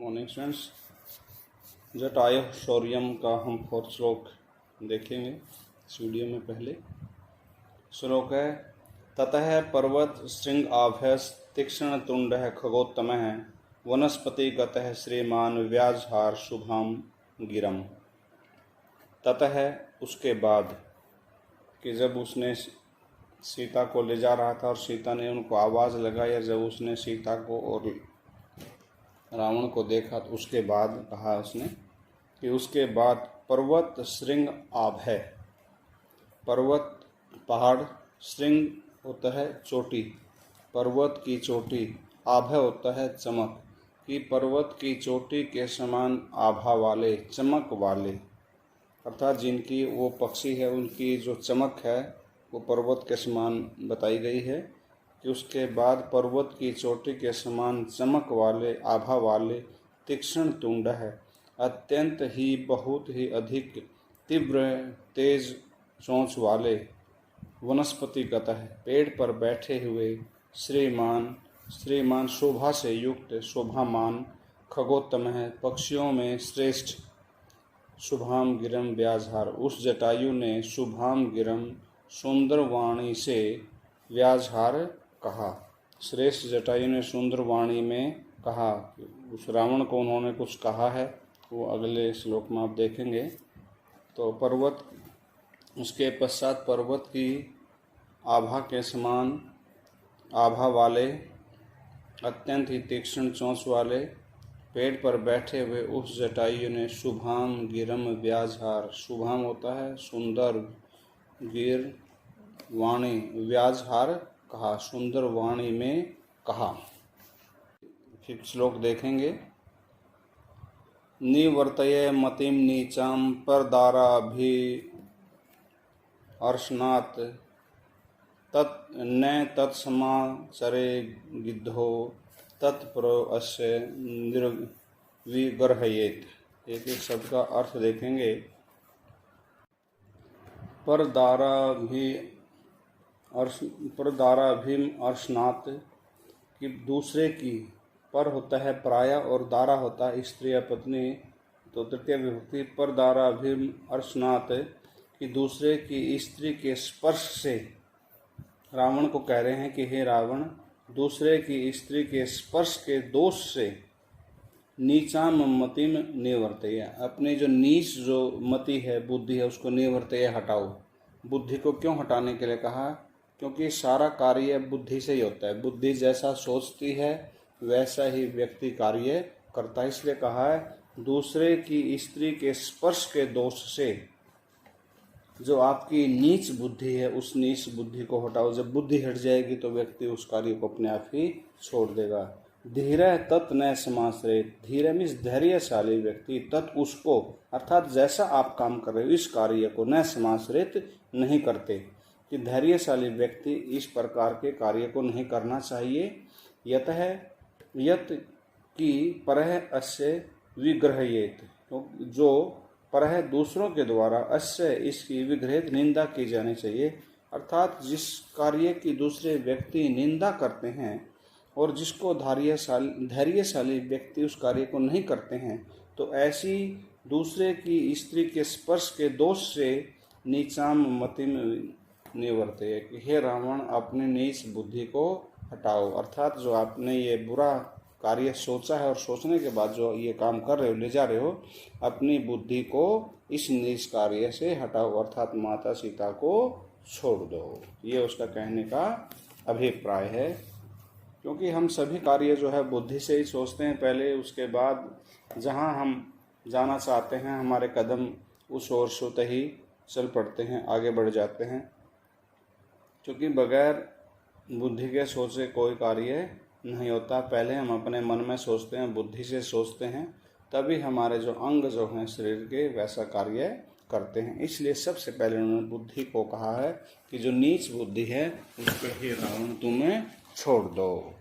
Morning students, Jatayu शौर्यम का हम 4th श्लोक देखेंगे इस वीडियो में। पहले श्लोक है, ततः पर्वत श्रृंग आभय तीक्ष्ण तुंड खगोत्तम वनस्पति गतः श्रीमान व्याजहार शुभाम गिरम। ततः उसके बाद कि जब उसने सीता को ले जा रहा था और सीता ने उनको आवाज़ लगाई, या जब उसने सीता को और रावण को देखा तो उसके बाद कहा उसने कि उसके बाद पर्वत श्रृंग आभय, पर्वत पहाड़, श्रृंग होता है चोटी, पर्वत की चोटी, आभय होता है चमक, कि पर्वत की चोटी के समान आभा वाले, चमक वाले, अर्थात जिनकी वो पक्षी है उनकी जो चमक है वो पर्वत के समान बताई गई है। कि उसके बाद पर्वत की चोटी के समान चमक वाले, आभा वाले, तीक्ष्ण तुंड है, अत्यंत ही बहुत ही अधिक तीव्र तेज चोंच वाले, वनस्पति गतः पेड़ पर बैठे हुए, श्रीमान श्रीमान शोभा से युक्त, शोभामान, खगोत्तम है पक्षियों में श्रेष्ठ, शुभाम गिरम व्याजहार उस जटायु ने शुभाम गिरम सुंदर वाणी से व्याजहार कहा। श्रेष्ठ जटायु ने सुंदर वाणी में कहा। उस रावण को उन्होंने कुछ कहा है, वो अगले श्लोक में आप देखेंगे। तो पर्वत, उसके पश्चात पर्वत की आभा के समान आभा वाले, अत्यंत ही तीक्ष्ण चोंच वाले पेड़ पर बैठे हुए उस जटायु ने शुभाम गिरम व्याजहार, शुभाम होता है सुंदर, गिर वाणी, व्याजहार कहा, सुंदर वाणी में कहा। फिर श्लोक देखेंगे, निवर्तये मतिम नीचाम परदाराभि अर्शनात् तत् न तत्समाचरे गिद्धो तत्प्रो अस्य निर्विगर्हयेत्। एक एक शब्द का अर्थ देखेंगे। परदाराभिम अर्शनात्, कि दूसरे की, पर होता है प्राय और दारा होता है स्त्री या पत्नी, तो तृतीय विभक्ति परदाराभिम अर्शनात्, कि दूसरे की स्त्री के स्पर्श से। रावण को कह रहे हैं कि हे रावण, दूसरे की स्त्री के स्पर्श के दोष से नीचाम मतिम निवर्तय, अपने जो नीच जो मति है, बुद्धि है, उसको निवर्तय हटाओ। बुद्धि को क्यों हटाने के लिए कहा? क्योंकि सारा कार्य बुद्धि से ही होता है। बुद्धि जैसा सोचती है वैसा ही व्यक्ति कार्य करता है। इसलिए कहा है दूसरे की स्त्री के स्पर्श के दोष से जो आपकी नीच बुद्धि है उस नीच बुद्धि को हटाओ। जब बुद्धि हट जाएगी तो व्यक्ति उस कार्य को अपने आप ही छोड़ देगा। धीरह तत् न समाश्रित, धीरह मीन्स धैर्यशाली व्यक्ति, तत् उसको, अर्थात जैसा आप काम कर रहे हो इस कार्य को, न समाश्रित नहीं करते। कि धैर्यशाली व्यक्ति इस प्रकार के कार्य को नहीं करना चाहिए। यतः यत की परह अस्य विग्रहयेत, जो परह दूसरों के द्वारा अस्य इसकी विग्रहित निंदा की जानी चाहिए। अर्थात जिस कार्य की दूसरे व्यक्ति निंदा करते हैं और जिसको धैर्यशाली व्यक्ति उस कार्य को नहीं करते हैं, तो ऐसी दूसरे की स्त्री के स्पर्श के दोष से नीचाम मतिम निवर्तय, कि हे रावण अपनी नीच बुद्धि को हटाओ। अर्थात जो आपने ये बुरा कार्य सोचा है और सोचने के बाद जो ये काम कर रहे हो, ले जा रहे हो, अपनी बुद्धि को इस नीच कार्य से हटाओ, अर्थात माता सीता को छोड़ दो। ये उसका कहने का अभिप्राय है। क्योंकि हम सभी कार्य जो है बुद्धि से ही सोचते हैं पहले, उसके बाद जहाँ हम जाना चाहते हैं हमारे कदम उस ओर स्वतः ही चल पड़ते हैं, आगे बढ़ जाते हैं। क्योंकि बगैर बुद्धि के सोचे कोई कार्य नहीं होता। पहले हम अपने मन में सोचते हैं, बुद्धि से सोचते हैं, तभी हमारे जो अंग जो हैं शरीर के वैसा कार्य करते हैं। इसलिए सबसे पहले उन्होंने बुद्धि को कहा है कि जो नीच बुद्धि है उसको हे रावण तुम्हें छोड़ दो।